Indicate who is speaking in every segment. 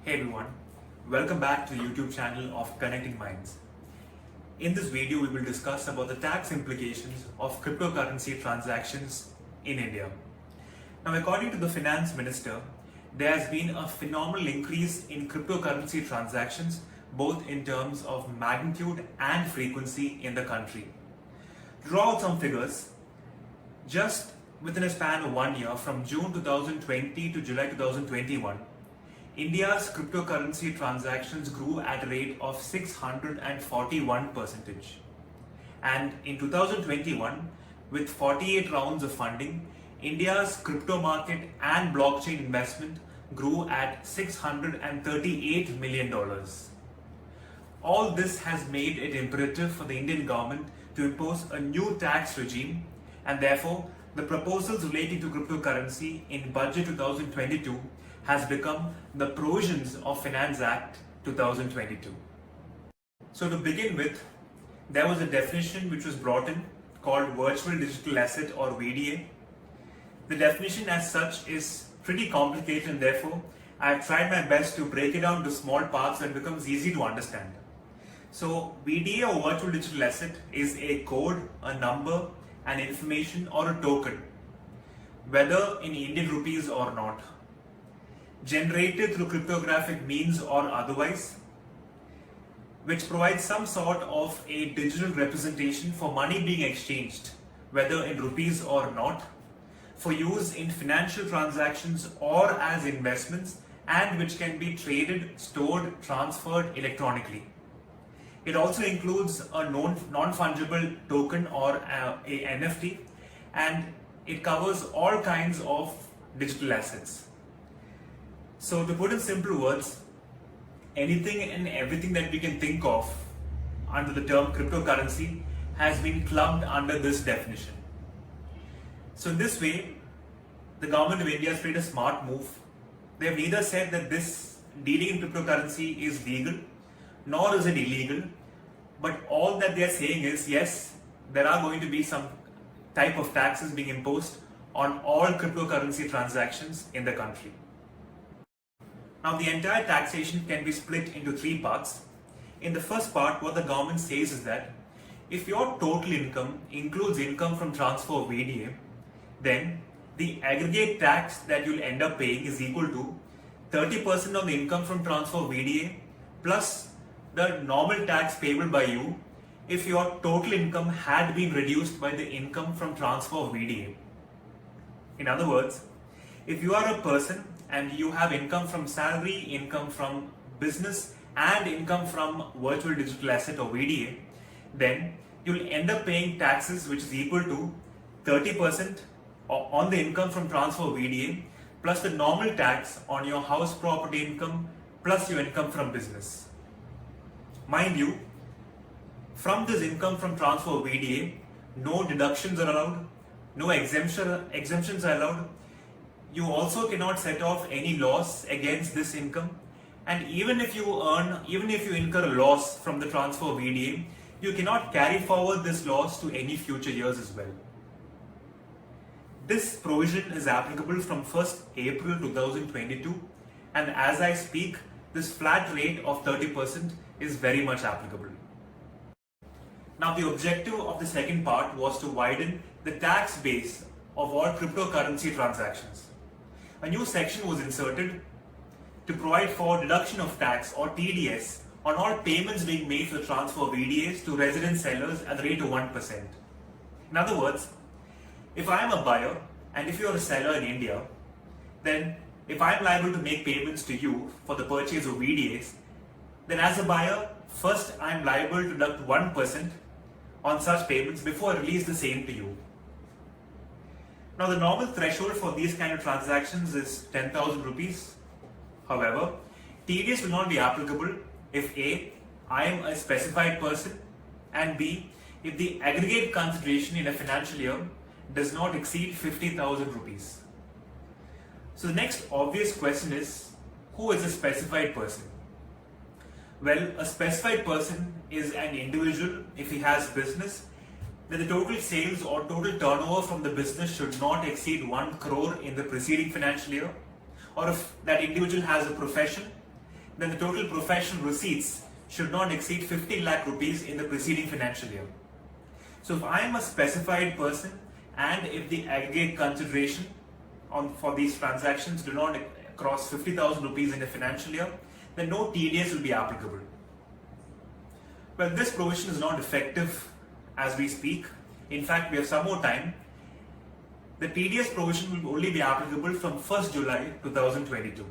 Speaker 1: Hey everyone, welcome back to the YouTube channel of Connecting Minds. In this video, we will discuss about the tax implications of cryptocurrency transactions in India. Now, according to the Finance Minister, there has been a phenomenal increase in cryptocurrency transactions, both in terms of magnitude and frequency in the country. To draw out some figures, just within a span of 1 year, from June 2020 to July 2021, India's cryptocurrency transactions grew at a rate of 641%. And in 2021, with 48 rounds of funding, India's crypto market and blockchain investment grew at $638 million. All this has made it imperative for the Indian government to impose a new tax regime, and therefore the proposals relating to cryptocurrency in Budget 2022 has become the Provisions of Finance Act 2022. So to begin with, there was a definition which was brought in called Virtual Digital Asset or VDA. The definition as such is pretty complicated, and therefore I've tried my best to break it down to small parts that becomes easy to understand. So VDA or Virtual Digital Asset is a code, a number, an information or a token, whether in Indian rupees or not, generated through cryptographic means or otherwise, which provides some sort of a digital representation for money being exchanged, whether in rupees or not, for use in financial transactions or as investments, and which can be traded, stored, transferred electronically. It also includes a non-fungible token or a NFT, and it covers all kinds of digital assets. So to put in simple words, anything and everything that we can think of under the term cryptocurrency has been clubbed under this definition. So in this way, the government of India has played a smart move. They have neither said that this dealing in cryptocurrency is legal, nor is it illegal, but all that they are saying is, yes, there are going to be some type of taxes being imposed on all cryptocurrency transactions in the country. Now, the entire taxation can be split into three parts. In the first part, what the government says is that if your total income includes income from transfer of VDA, then the aggregate tax that you'll end up paying is equal to 30% of the income from transfer of VDA plus the normal tax payable by you if your total income had been reduced by the income from transfer of VDA. In other words, if you are a person and you have income from salary, income from business, and income from virtual digital asset or VDA, then you'll end up paying taxes which is equal to 30% on the income from transfer of VDA plus the normal tax on your house property income plus your income from business. Mind you, from this income from transfer of VDA, no deductions are allowed, no exemptions are allowed. You also cannot set off any loss against this income, and even if you incur a loss from the transfer of VDA, you cannot carry forward this loss to any future years as well. This provision is applicable from 1st April 2022, and as I speak, this flat rate of 30% is very much applicable. Now, the objective of the second part was to widen the tax base of all cryptocurrency transactions. A new section was inserted to provide for deduction of tax or TDS on all payments being made for the transfer of VDAs to resident sellers at the rate of 1%. In other words, if I am a buyer and if you are a seller in India, then if I am liable to make payments to you for the purchase of VDAs, then as a buyer, first I am liable to deduct 1% on such payments before I release the same to you. Now, the normal threshold for these kind of transactions is 10,000 rupees. However, TDS will not be applicable if A, I am a specified person, and B, if the aggregate consideration in a financial year does not exceed 50,000 rupees. So the next obvious question is, who is a specified person? Well, a specified person is an individual if he has business, that the total sales or total turnover from the business should not exceed 1 crore in the preceding financial year, or if that individual has a profession then the total professional receipts should not exceed 50 lakh rupees in the preceding financial year. So if I am a specified person and if the aggregate consideration for these transactions do not cross 50,000 rupees in a financial year, then no TDS will be applicable. Well, this provision is not effective as we speak. In fact, we have some more time. The TDS provision will only be applicable from 1st July 2022.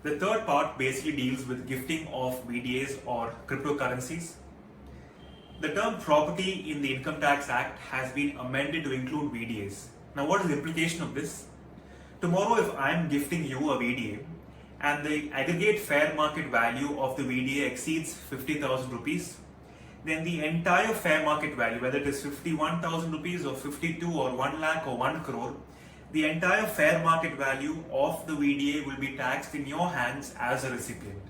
Speaker 1: The third part basically deals with gifting of VDAs or cryptocurrencies. The term property in the Income Tax Act has been amended to include VDAs. Now, what is the implication of this? Tomorrow, if I am gifting you a VDA and the aggregate fair market value of the VDA exceeds 50,000 rupees, then the entire fair market value, whether it is 51,000 rupees or 52 or 1 lakh or 1 crore, the entire fair market value of the VDA will be taxed in your hands as a recipient.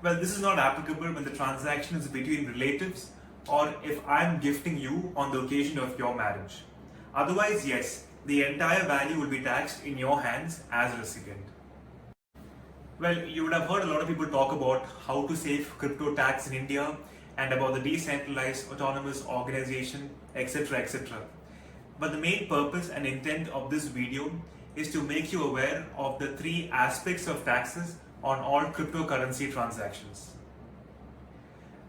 Speaker 1: Well, this is not applicable when the transaction is between relatives or if I am gifting you on the occasion of your marriage. Otherwise, yes, the entire value will be taxed in your hands as a recipient. Well, you would have heard a lot of people talk about how to save crypto tax in India and about the decentralized autonomous organization, etc., etc. But the main purpose and intent of this video is to make you aware of the three aspects of taxes on all cryptocurrency transactions.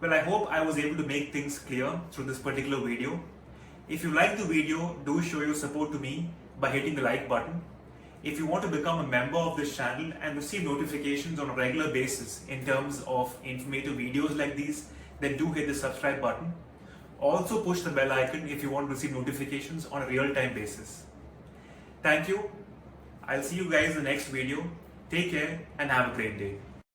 Speaker 1: Well, I hope I was able to make things clear through this particular video. If you like the video, do show your support to me by hitting the like button. If you want to become a member of this channel and receive notifications on a regular basis in terms of informative videos like these, then do hit the subscribe button. Also push the bell icon if you want to receive notifications on a real-time basis. Thank you. I'll see you guys in the next video. Take care and have a great day.